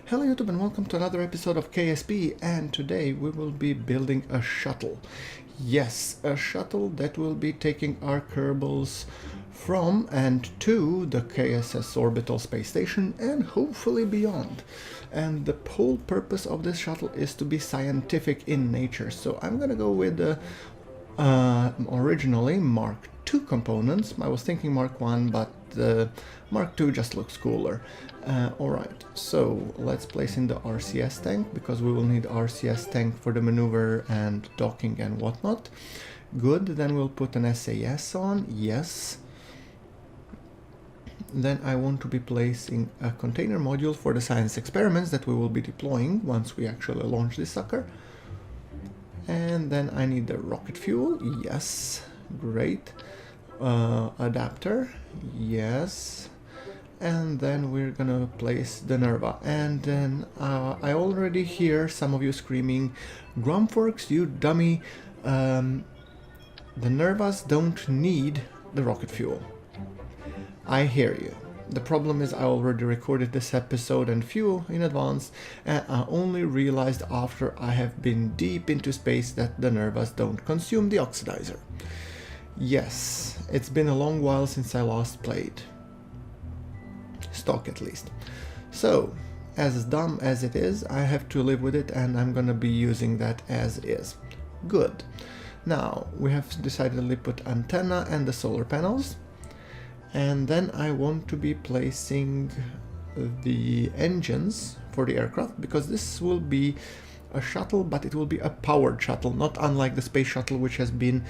Hello YouTube and welcome to another episode of KSP, and today we will be building a shuttle. Yes, a shuttle that will be taking our Kerbals from and to the KSS Orbital space station and hopefully beyond. And the whole purpose of this shuttle is to be scientific in nature, so I'm gonna go with the originally Mark II components. I was thinking Mark 1, but Mark II just looks cooler. Alright, so let's place in the RCS tank, because we will need RCS tank for the maneuver and docking and whatnot. Good, then we'll put an SAS on, yes. Then I want to be placing a container module for the science experiments that we will be deploying once we actually launch this sucker. And then I need the rocket fuel, yes, great. Adapter, yes. And then we're gonna place the Nerva. And then I already hear some of you screaming, GrunfWorks, you dummy, the Nervas don't need the rocket fuel. I hear you. The problem is I already recorded this episode and few in advance, and I only realized after I have been deep into space that the Nervas don't consume the oxidizer. Yes, it's been a long while since I last played. Stock at least. So, as dumb as it is, I have to live with it, and I'm gonna be using that as is. Good. Now, we have decided to put antenna and the solar panels. And then I want to be placing the engines for the aircraft, because this will be a shuttle, but it will be a powered shuttle, not unlike the space shuttle, which has been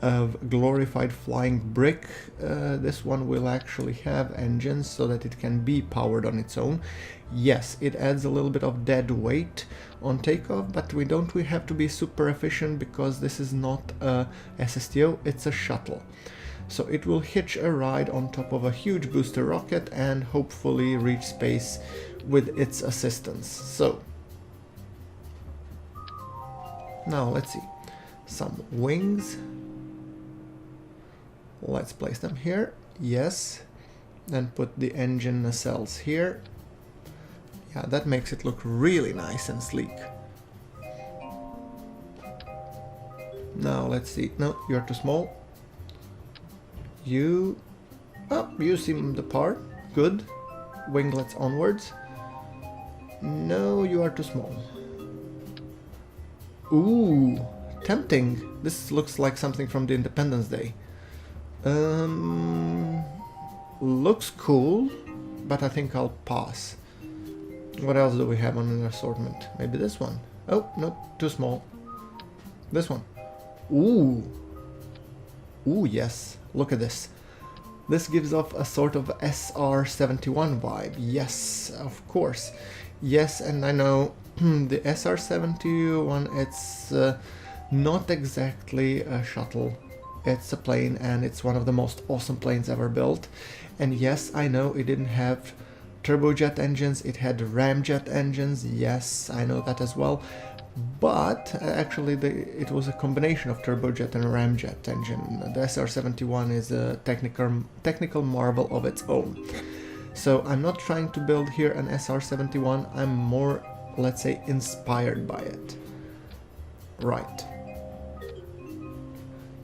a glorified flying brick. This one will actually have engines so that it can be powered on its own. Yes, it adds a little bit of dead weight on takeoff, but we have to be super efficient, because this is not a SSTO, it's a shuttle. So it will hitch a ride on top of a huge booster rocket and hopefully reach space with its assistance. So now let's see, some wings. Let's place them here, yes. Then put the engine nacelles here. Yeah, that makes it look really nice and sleek. Now let's see, no, you're too small. You seem the part. Good. Winglets onwards. No, you are too small. Ooh, tempting. This looks like something from the Independence Day. Looks cool, but I think I'll pass. What else do we have on an assortment? Maybe this one. Oh, no, too small. This one. Ooh. Ooh, yes. Look at this. This gives off a sort of SR-71 vibe. Yes, of course. Yes, and I know the SR-71, it's not exactly a shuttle. It's a plane, and it's one of the most awesome planes ever built. And yes, I know it didn't have turbojet engines, it had ramjet engines. Yes, I know that as well. But actually it was a combination of turbojet and ramjet engine. The SR-71 is a technical marvel of its own. So I'm not trying to build here an SR-71, I'm more, let's say, inspired by it. Right.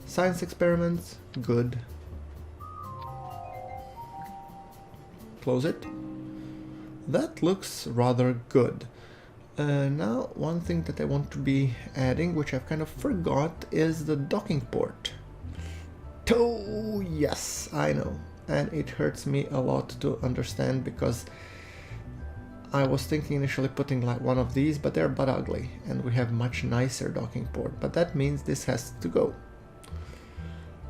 Science experiments, good. Close it. That looks rather good. Now, one thing that I want to be adding, which I've kind of forgot, is the docking port. Oh, yes, I know. And it hurts me a lot to understand, because I was thinking initially putting like one of these, but they're but ugly, and we have much nicer docking port. But that means this has to go.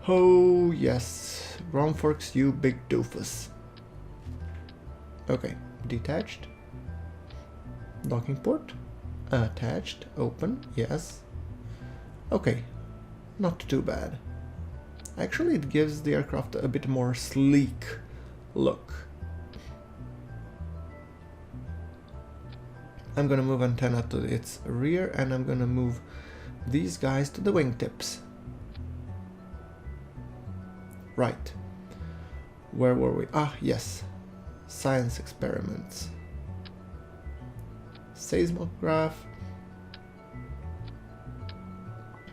Oh, yes. GrunfWorks, you big doofus. Okay, detached. Docking port, attached, open, yes. Okay, not too bad. Actually, it gives the aircraft a bit more sleek look. I'm gonna move antenna to its rear, and I'm gonna move these guys to the wingtips. Right. Where were we? Ah, yes. Science experiments. Seismograph.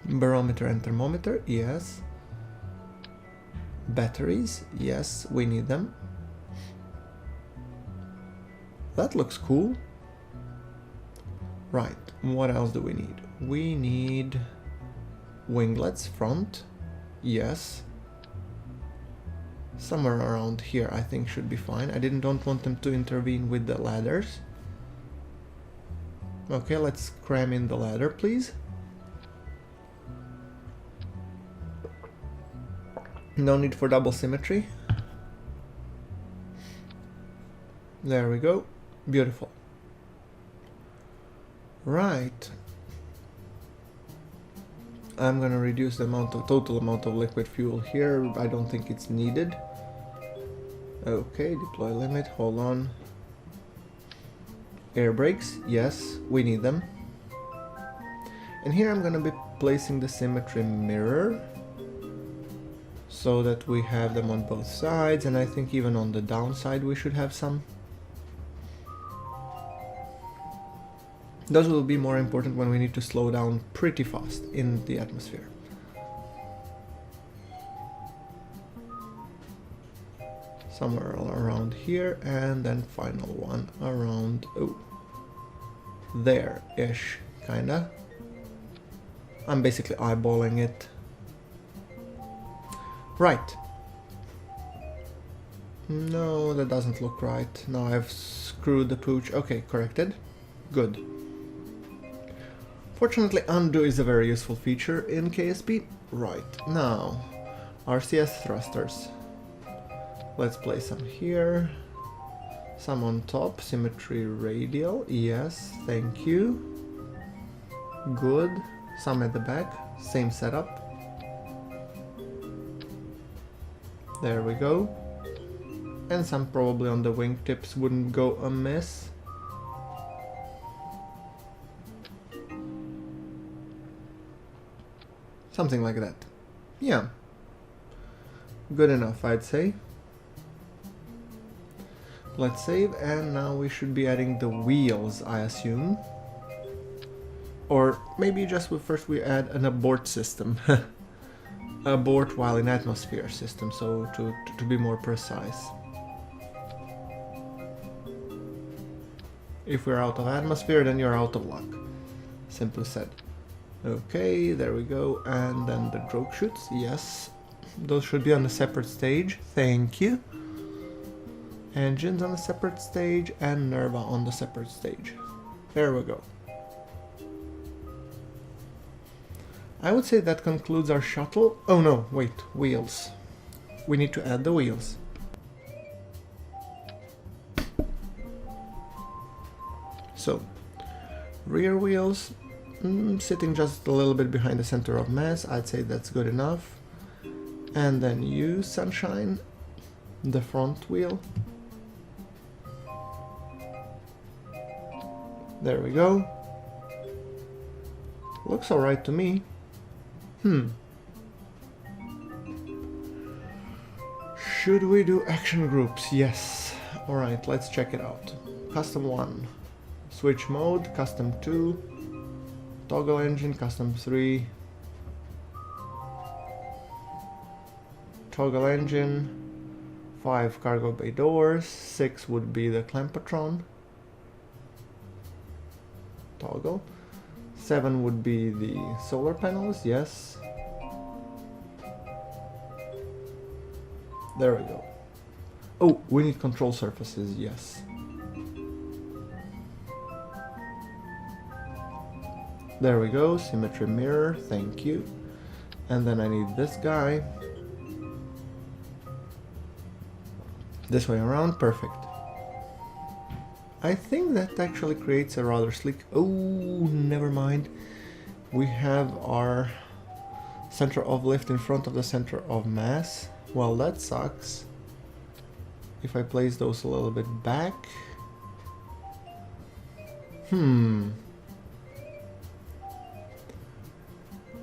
Barometer and thermometer, yes. Batteries, yes, we need them. That looks cool. Right, what else do we need? We need winglets, front, yes. Somewhere around here I think should be fine. I don't want them to intervene with the ladders. Okay, let's cram in the ladder, please. No need for double symmetry. There we go. Beautiful. Right. I'm gonna reduce the total amount of liquid fuel here. I don't think it's needed. Okay, deploy limit, hold on. Air brakes, yes, we need them. And here I'm gonna be placing the symmetry mirror so that we have them on both sides, and I think even on the downside we should have some. Those will be more important when we need to slow down pretty fast in the atmosphere. Somewhere around here, and then final one around, oh, there-ish, kinda. I'm basically eyeballing it. Right. No, that doesn't look right. Now I've screwed the pooch. Okay, corrected. Good. Fortunately, undo is a very useful feature in KSP. Right, now, RCS thrusters. Let's place some here. Some on top, symmetry radial, yes, thank you. Good. Some at the back, same setup. There we go. And some probably on the wingtips wouldn't go amiss. Something like that. Yeah. Good enough, I'd say. Let's save, and now we should be adding the wheels, I assume. Or maybe just first we add an abort system. Abort while in atmosphere system, so to be more precise. If we're out of atmosphere, then you're out of luck. Simply said. Okay, there we go. And then the drogue chutes, yes. Those should be on a separate stage. Thank you. Engines on a separate stage, and Nerva on the separate stage. There we go. I would say that concludes our shuttle. Oh no, wait, wheels. We need to add the wheels. So, rear wheels, sitting just a little bit behind the center of mass. I'd say that's good enough. And then you, Sunshine, the front wheel. There we go. Looks alright to me. Should we do action groups? Yes. Alright, let's check it out. Custom 1. Switch mode. Custom 2. Toggle engine. Custom 3. Toggle engine. 5 cargo bay doors. 6 would be the Clampatron. Toggle. 7 would be the solar panels, yes. There we go. Oh, we need control surfaces, yes. There we go, symmetry mirror, thank you. And then I need this guy. This way around, perfect. I think that actually creates a rather sleek... Oh, never mind. We have our center of lift in front of the center of mass. Well, that sucks. If I place those a little bit back...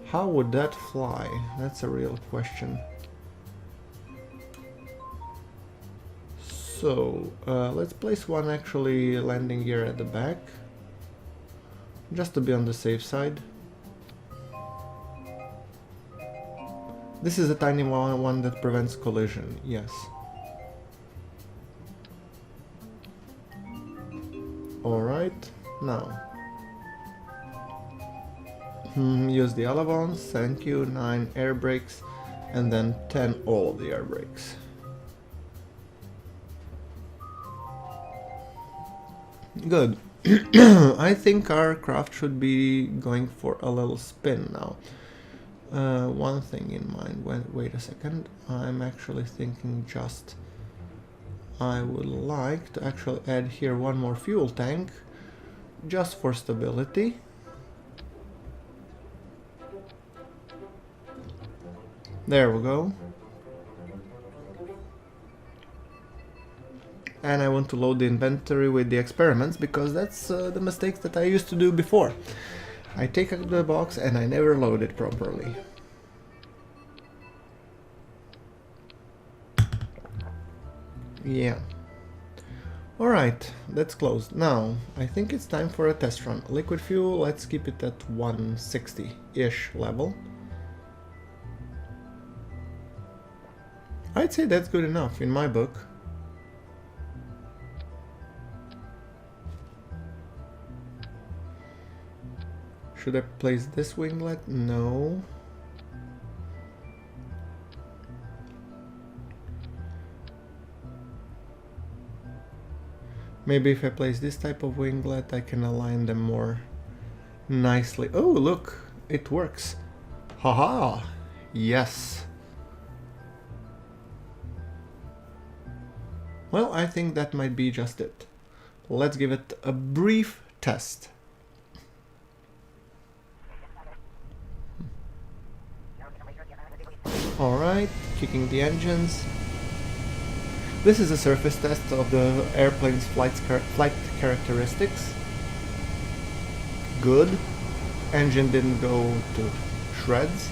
How would that fly? That's a real question. So, let's place one actually landing gear at the back. just to be on the safe side. This is a tiny one that prevents collision, yes. Alright, now. Use the allowance, thank you, 9 air brakes, and then 10 all of the air brakes. Good. I think our craft should be going for a little spin now. One thing in mind, wait a second, I'm actually thinking I would like to actually add here one more fuel tank, just for stability. There we go. And I want to load the inventory with the experiments, because that's the mistakes that I used to do before. I take out the box and I never load it properly. Yeah. Alright, that's closed. Now, I think it's time for a test run. Liquid fuel, let's keep it at 160-ish level. I'd say that's good enough in my book. Should I place this winglet? No. Maybe if I place this type of winglet, I can align them more nicely. Oh, look, it works. Haha, yes. Well, I think that might be just it. Let's give it a brief test. Alright, kicking the engines. This is a surface test of the airplane's flight characteristics. Good. Engine didn't go to shreds.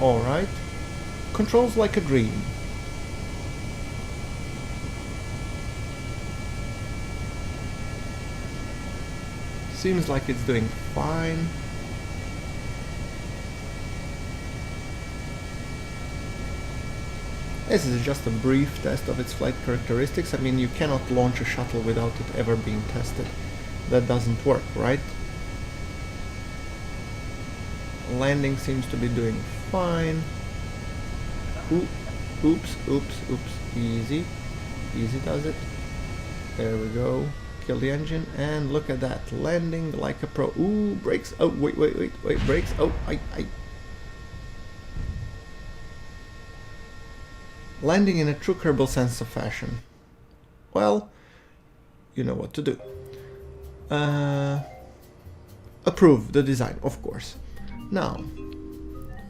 Alright. Controls like a dream. Seems like it's doing fine. This is just a brief test of its flight characteristics. I mean, you cannot launch a shuttle without it ever being tested. That doesn't work, right? Landing seems to be doing fine. Oops. Easy. Easy does it. There we go. Kill the engine, and look at that. Landing like a pro. Ooh, brakes. Oh, wait. Brakes. Oh, I. Landing in a true Kerbal sense of fashion. Well, you know what to do. Approve the design, of course. Now,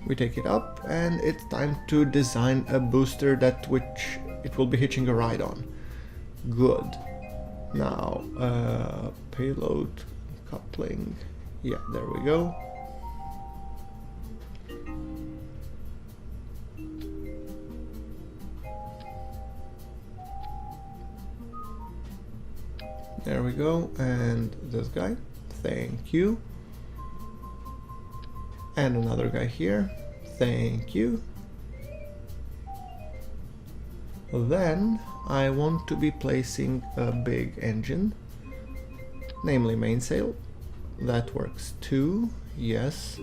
we take it up, and it's time to design a booster which it will be hitching a ride on. Good. Now, payload, coupling. Yeah, there we go. There we go, and this guy, thank you. And another guy here, thank you. Then I want to be placing a big engine, namely mainsail. That works too, yes.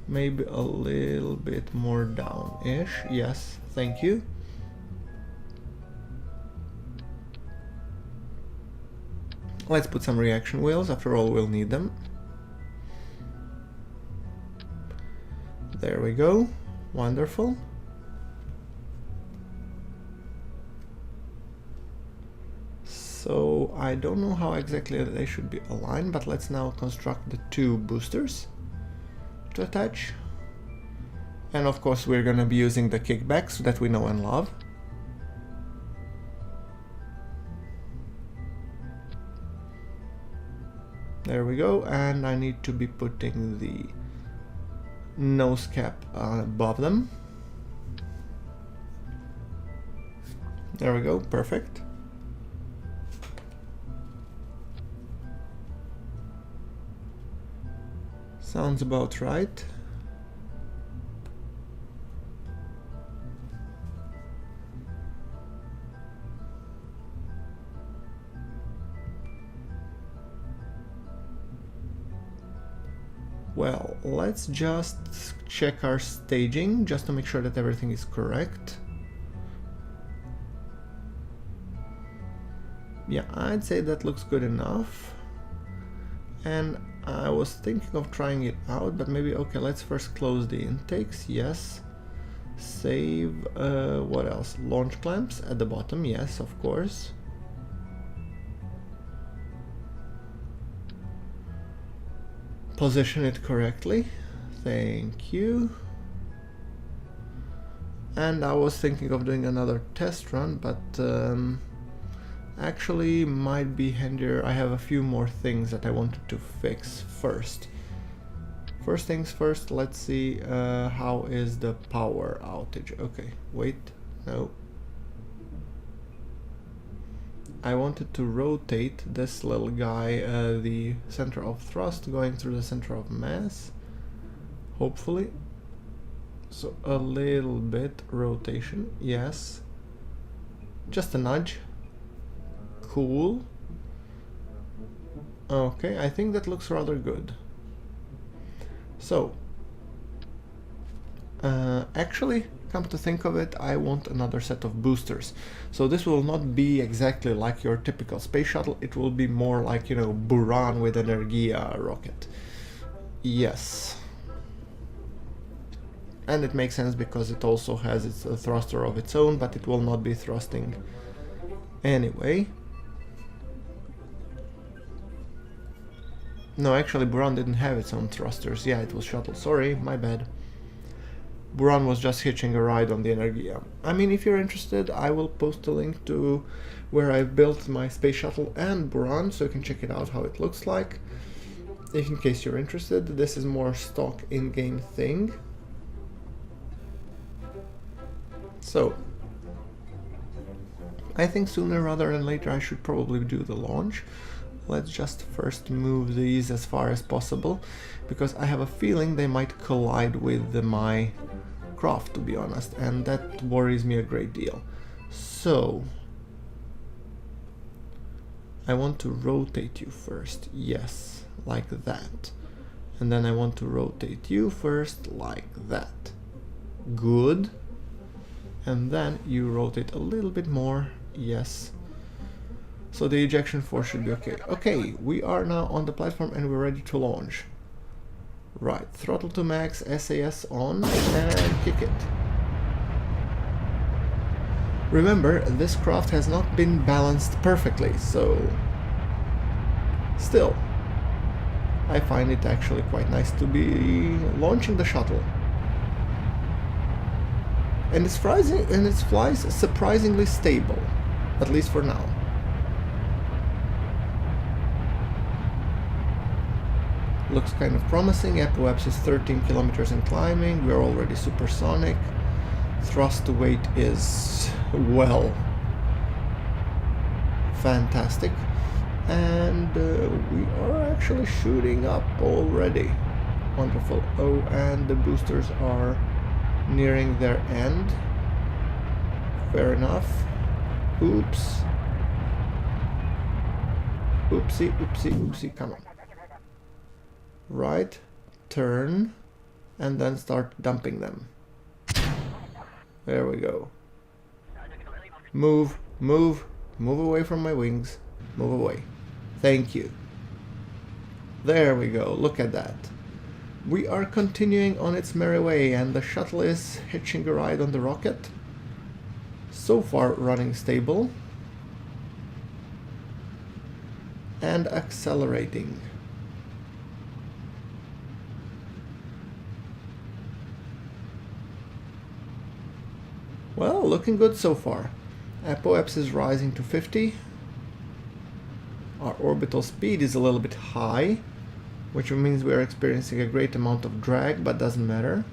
Maybe a little bit more down-ish, yes, thank you. Let's put some reaction wheels, after all we'll need them. There we go, wonderful. So I don't know how exactly they should be aligned, but let's now construct the two boosters to attach. And of course we're gonna be using the kickbacks that we know and love. There we go, and I need to be putting the nose cap above them. There we go, perfect. Sounds about right. Well, let's just check our staging just to make sure that everything is correct. Yeah, I'd say that looks good enough. And I was thinking of trying it out, but maybe, okay, let's first close the intakes, yes. Save, what else? Launch clamps at the bottom, yes, of course. Position it correctly, thank you. And I was thinking of doing another test run, but actually might be handier. I have a few more things that I wanted to fix first. First things first, let's see how is the power outage. Okay, wait, no. I wanted to rotate this little guy, the center of thrust going through the center of mass, hopefully. So a little bit rotation, yes. Just a nudge. Cool. Okay, I think that looks rather good. So, actually, come to think of it, I want another set of boosters. So this will not be exactly like your typical space shuttle, it will be more like, you know, Buran with an Energia rocket. Yes. And it makes sense because it also has its thruster of its own, but it will not be thrusting anyway. No, actually Buran didn't have its own thrusters. Yeah, it was Shuttle. Sorry, my bad. Buran was just hitching a ride on the Energia. I mean, if you're interested, I will post a link to where I've built my space shuttle and Buran, so you can check it out how it looks like. If in case you're interested, this is more stock in-game thing. So, I think sooner rather than later I should probably do the launch. Let's just first move these as far as possible, because I have a feeling they might collide with my craft, to be honest, and that worries me a great deal. So, I want to rotate you first, yes, like that. And then I want to rotate you first, like that. Good. And then you rotate a little bit more, yes. So the ejection force should be okay. Okay, we are now on the platform and we're ready to launch. Right, throttle to max, SAS on, and kick it. Remember, this craft has not been balanced perfectly, so still, I find it actually quite nice to be launching the shuttle. And it flies surprisingly stable, at least for now. Looks kind of promising. Apoapsis is 13 kilometers in climbing. We're already supersonic. Thrust to weight is, well, fantastic. And we are actually shooting up already. Wonderful. Oh, and the boosters are nearing their end. Fair enough. Oops. Oopsie, oopsie, oopsie, come on. Right, turn, and then start dumping them. There we go. Move, move, move away from my wings. Move away. Thank you. There we go, look at that. We are continuing on its merry way, and the shuttle is hitching a ride on the rocket. So far running stable. And accelerating. Well, looking good so far. Apoapsis is rising to 50. Our orbital speed is a little bit high, which means we are experiencing a great amount of drag, but doesn't matter.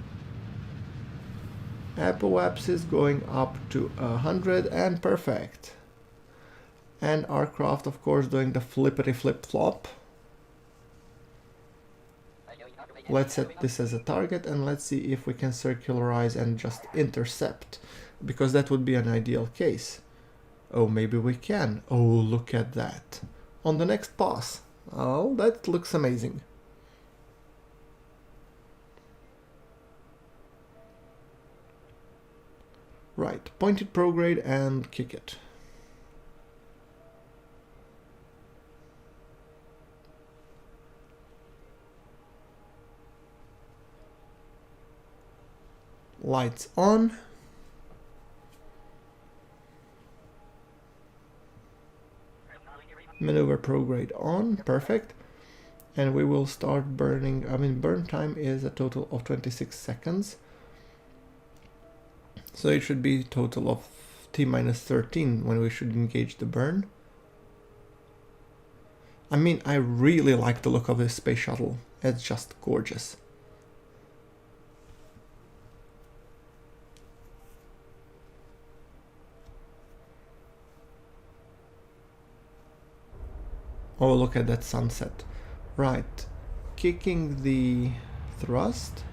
Apoapsis is going up to 100 and perfect. And our craft, of course, doing the flippity flip flop. Let's set this as a target and let's see if we can circularize and just intercept, because that would be an ideal case. Oh, maybe we can. Oh, look at that. On the next pass. Oh, that looks amazing. Right, pointed prograde and kick it. Lights on. Maneuver prograde on, perfect. And we will start burning. I mean, burn time is a total of 26 seconds. So it should be a total of T-13 when we should engage the burn. I mean, I really like the look of this space shuttle. It's just gorgeous. Oh, look at that sunset. Right, kicking the thrust.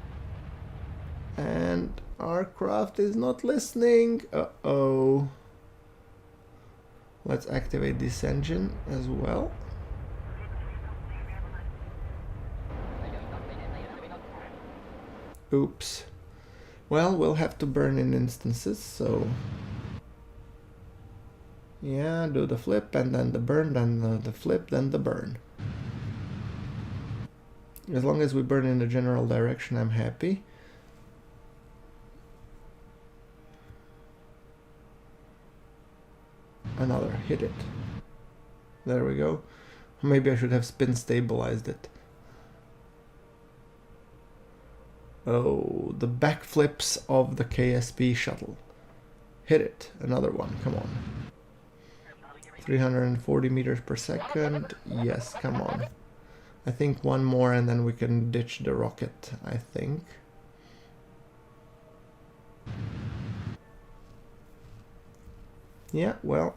And our craft is not listening. Uh-oh. Let's activate this engine as well. Oops. Well, we'll have to burn in instances, so... yeah, do the flip and then the burn, then the flip, then the burn. As long as we burn in the general direction, I'm happy. Another, hit it. There we go. Maybe I should have spin stabilized it. Oh, the backflips of the KSP shuttle. Hit it. Another one, come on. 340 meters per second. Yes, come on. I think one more and then we can ditch the rocket, I think. Yeah, well,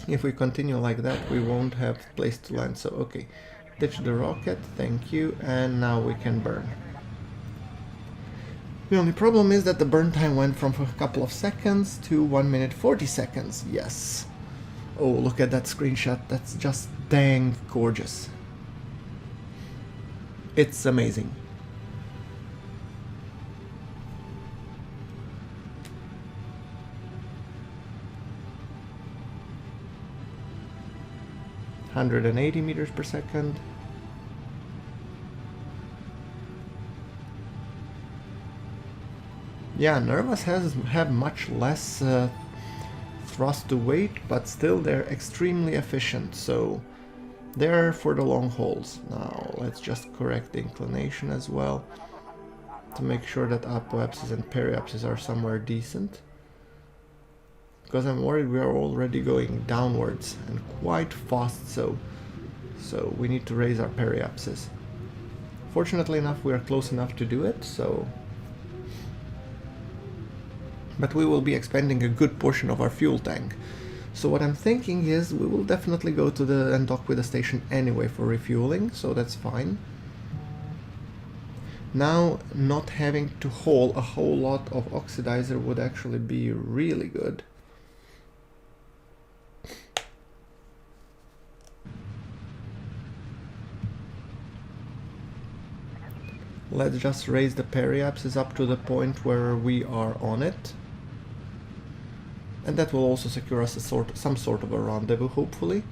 if we continue like that, we won't have place to land. So, okay, ditch the rocket, thank you, and now we can burn. The only problem is that the burn time went from a couple of seconds to 1 minute 40 seconds. Yes. Oh, look at that screenshot. That's just dang gorgeous. It's amazing. (180 meters per second). Yeah, Nervas have much less thrust to weight, but still they're extremely efficient, so they're for the long hauls. Now let's just correct the inclination as well to make sure that apoapsis and periapsis are somewhere decent, because I'm worried we are already going downwards and quite fast, so we need to raise our periapsis. Fortunately enough, we are close enough to do it, so... but we will be expending a good portion of our fuel tank. So what I'm thinking is we will definitely go to the and dock with the station anyway for refueling, so that's fine. Now, not having to haul a whole lot of oxidizer would actually be really good. Let's just raise the periapsis up to the point where we are on it. And that will also secure us some sort of a rendezvous, hopefully.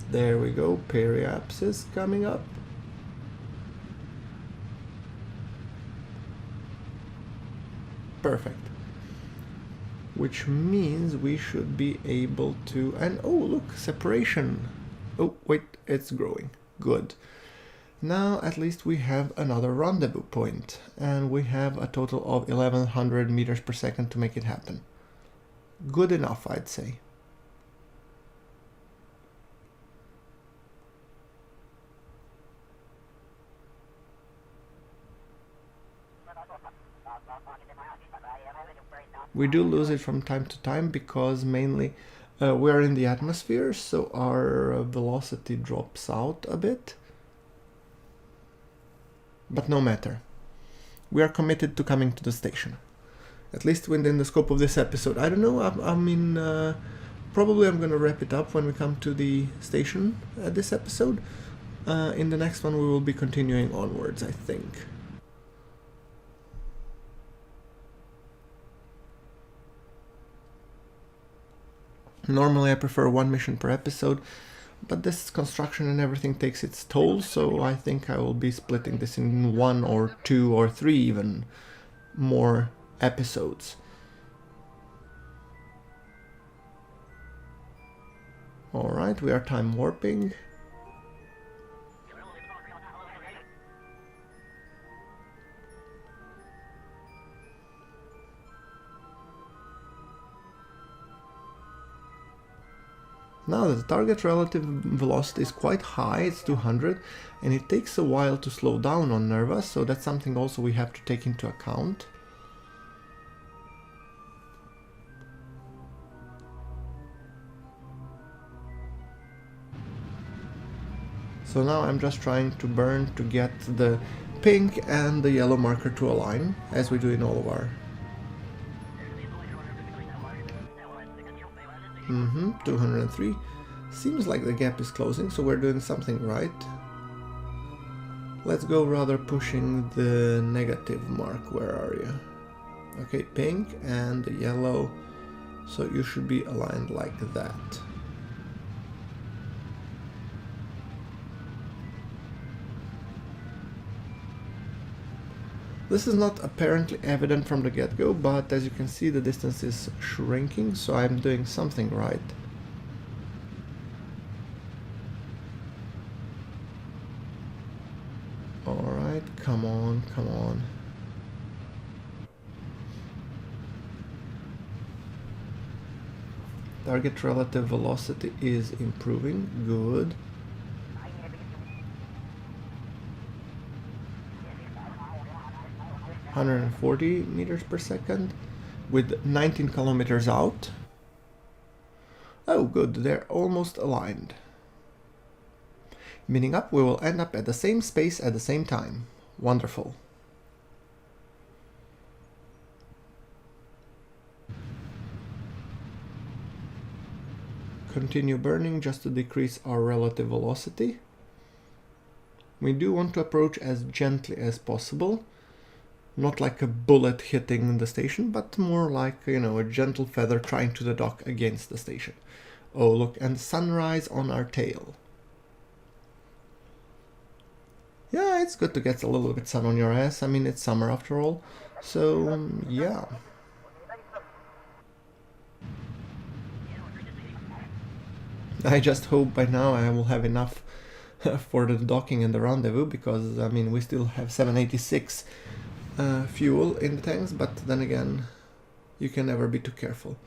There we go, periapsis coming up. Perfect. Which means we should be able to... and oh, look, separation. Oh, wait, it's growing. Good. Now at least we have another rendezvous point, and we have a total of 1100 meters per second to make it happen. Good enough, I'd say. We do lose it from time to time because mainly we are in the atmosphere, so our velocity drops out a bit. But no matter. We are committed to coming to the station. At least within the scope of this episode. I don't know, I mean, probably I'm gonna wrap it up when we come to the station this episode. In the next one we will be continuing onwards, I think. Normally I prefer one mission per episode, but this construction and everything takes its toll, so I think I will be splitting this in 1 or 2 or 3 even more episodes. Alright, we are time warping. Now the target relative velocity is quite high, it's 200, and it takes a while to slow down on Nerva, so that's something also we have to take into account. So now I'm just trying to burn to get the pink and the yellow marker to align, as we do in all of our... 203. Seems like the gap is closing, so we're doing something right. Let's go rather pushing the negative mark. Where are you? Okay, pink and the yellow. So you should be aligned like that. This is not apparently evident from the get-go, but as you can see the distance is shrinking, so I'm doing something right. Alright, come on, come on. Target relative velocity is improving, good. (140 meters per second with 19 kilometers out. Oh good, they're almost aligned. Meaning up, we will end up at the same space at the same time. Wonderful. Continue burning just to decrease our relative velocity. We do want to approach as gently as possible. Not like a bullet hitting the station, but more like, you know, a gentle feather trying to the dock against the station. Oh, look, and sunrise on our tail. Yeah, it's good to get a little bit sun on your ass. I mean, it's summer after all. So, yeah. I just hope by now I will have enough for the docking and the rendezvous, because, I mean, we still have 786 fuel in the tanks, but then again, you can never be too careful.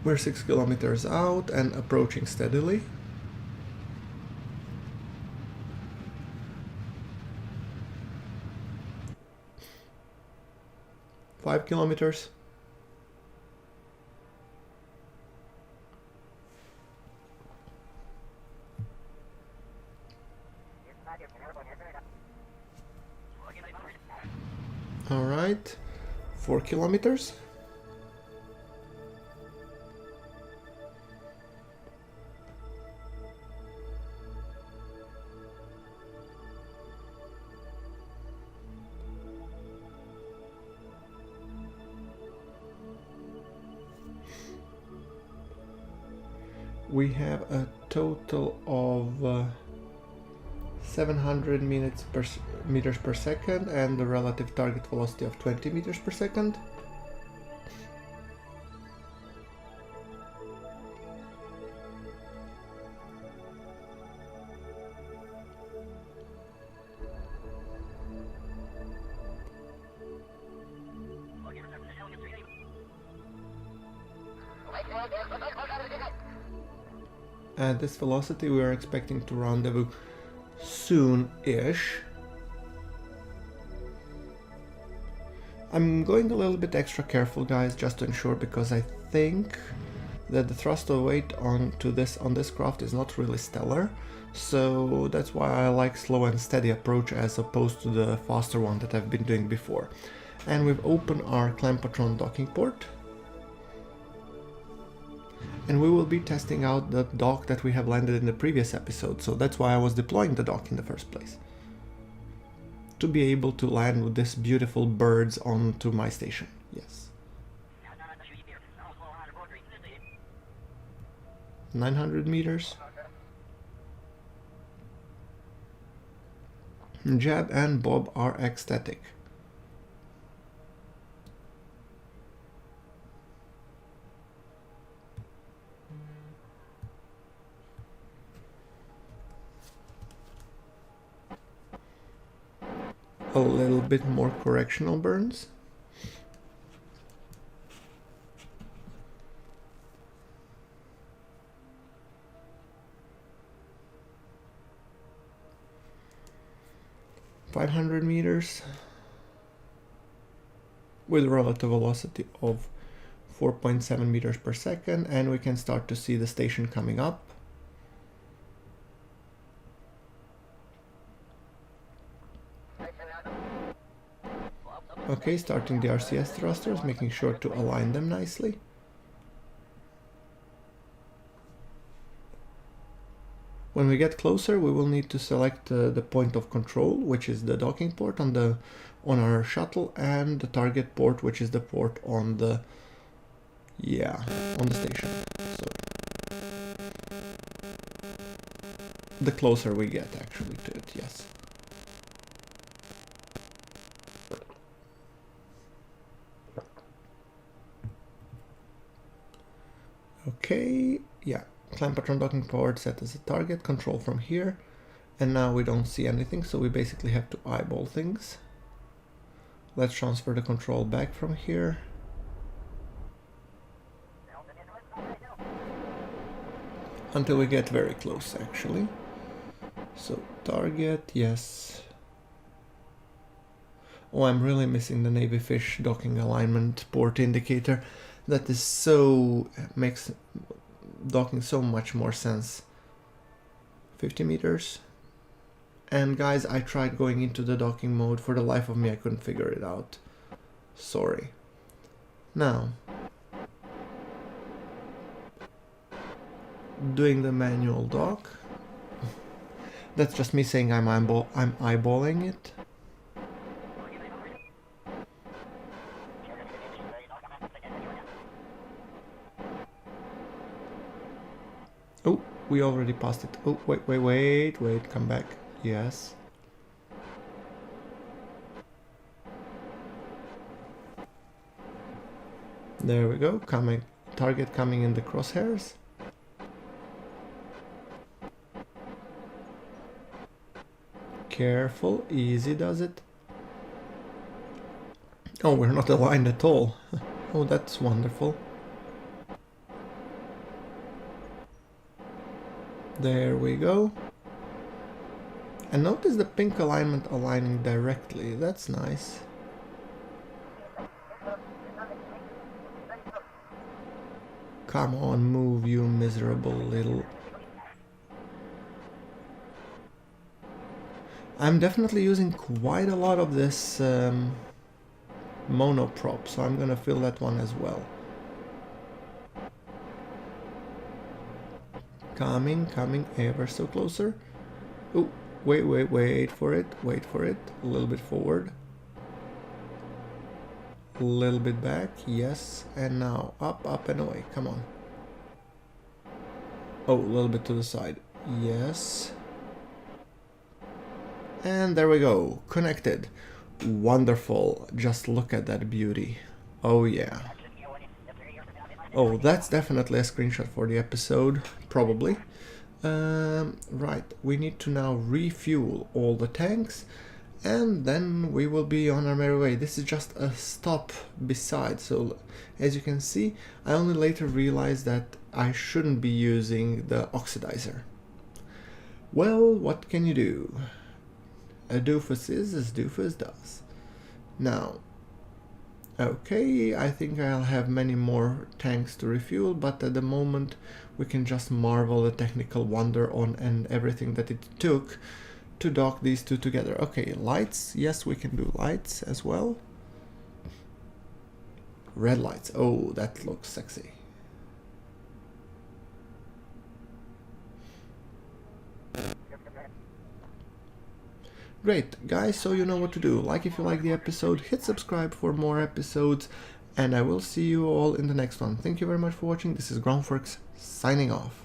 We're 6 kilometers out and approaching steadily. Five kilometers. All right, 4 kilometers. We have a total of 700 meters per second and the relative target velocity of 20 meters per second. At this velocity we are expecting to rendezvous soon-ish. I'm going a little bit extra careful, guys, just to ensure, because I think that the thrust of weight on this craft is not really stellar. So that's why I like slow and steady approach as opposed to the faster one that I've been doing before. And we've opened our Clampatron docking port. And we will be testing out the dock that we have landed in the previous episode, so that's why I was deploying the dock in the first place. To be able to land with this beautiful birds onto my station, yes. 900 meters. Jab and Bob are ecstatic. A little bit more correctional burns. .500 meters with relative velocity of 4.7 meters per second, and we can start to see the station coming up. Okay, starting the RCS thrusters, making sure to align them nicely. When we get closer, we will need to select the point of control, which is the docking port on our shuttle, and the target port, which is the port on the station. So the closer we get actually to it, yes. Okay, yeah. Clampatron docking port set as a target, control from here, and now we don't see anything, so we basically have to eyeball things. Let's transfer the control back from here. Until we get very close, actually. So, target, yes. Oh, I'm really missing the Navy Fish docking alignment port indicator. That is makes docking so much more sense. 50 meters. And guys, I tried going into the docking mode. For the life of me, I couldn't figure it out. Sorry. Now, doing the manual dock. That's just me saying I'm eyeballing it. Oh, we already passed it. Oh, wait, come back. Yes. There we go, target coming in the crosshairs. Careful, easy does it. Oh, we're not aligned at all. Oh, that's wonderful. There we go. And notice the pink alignment aligning directly. That's nice. Come on, move, you miserable little... I'm definitely using quite a lot of this monoprop, so I'm gonna fill that one as well. Coming, ever so closer. Oh, wait for it, a little bit forward. A little bit back, yes, and now up and away, come on. Oh, a little bit to the side, yes. And there we go, connected. Wonderful, just look at that beauty. Oh yeah. Oh, that's definitely a screenshot for the episode, probably. Right, we need to now refuel all the tanks, and then we will be on our merry way. This is just a stop beside, so as you can see, I only later realized that I shouldn't be using the oxidizer. Well, what can you do? A doofus is as doofus does. Now, Okay, I think I'll have many more tanks to refuel, but at the moment we can just marvel the technical wonder on and everything that it took to dock these two together. Okay, lights. Yes, we can do lights as well. Red lights. Oh, that looks sexy. Great, guys, so you know what to do. Like if you like the episode, hit subscribe for more episodes, and I will see you all in the next one. Thank you very much for watching. This is GrunfWorks signing off.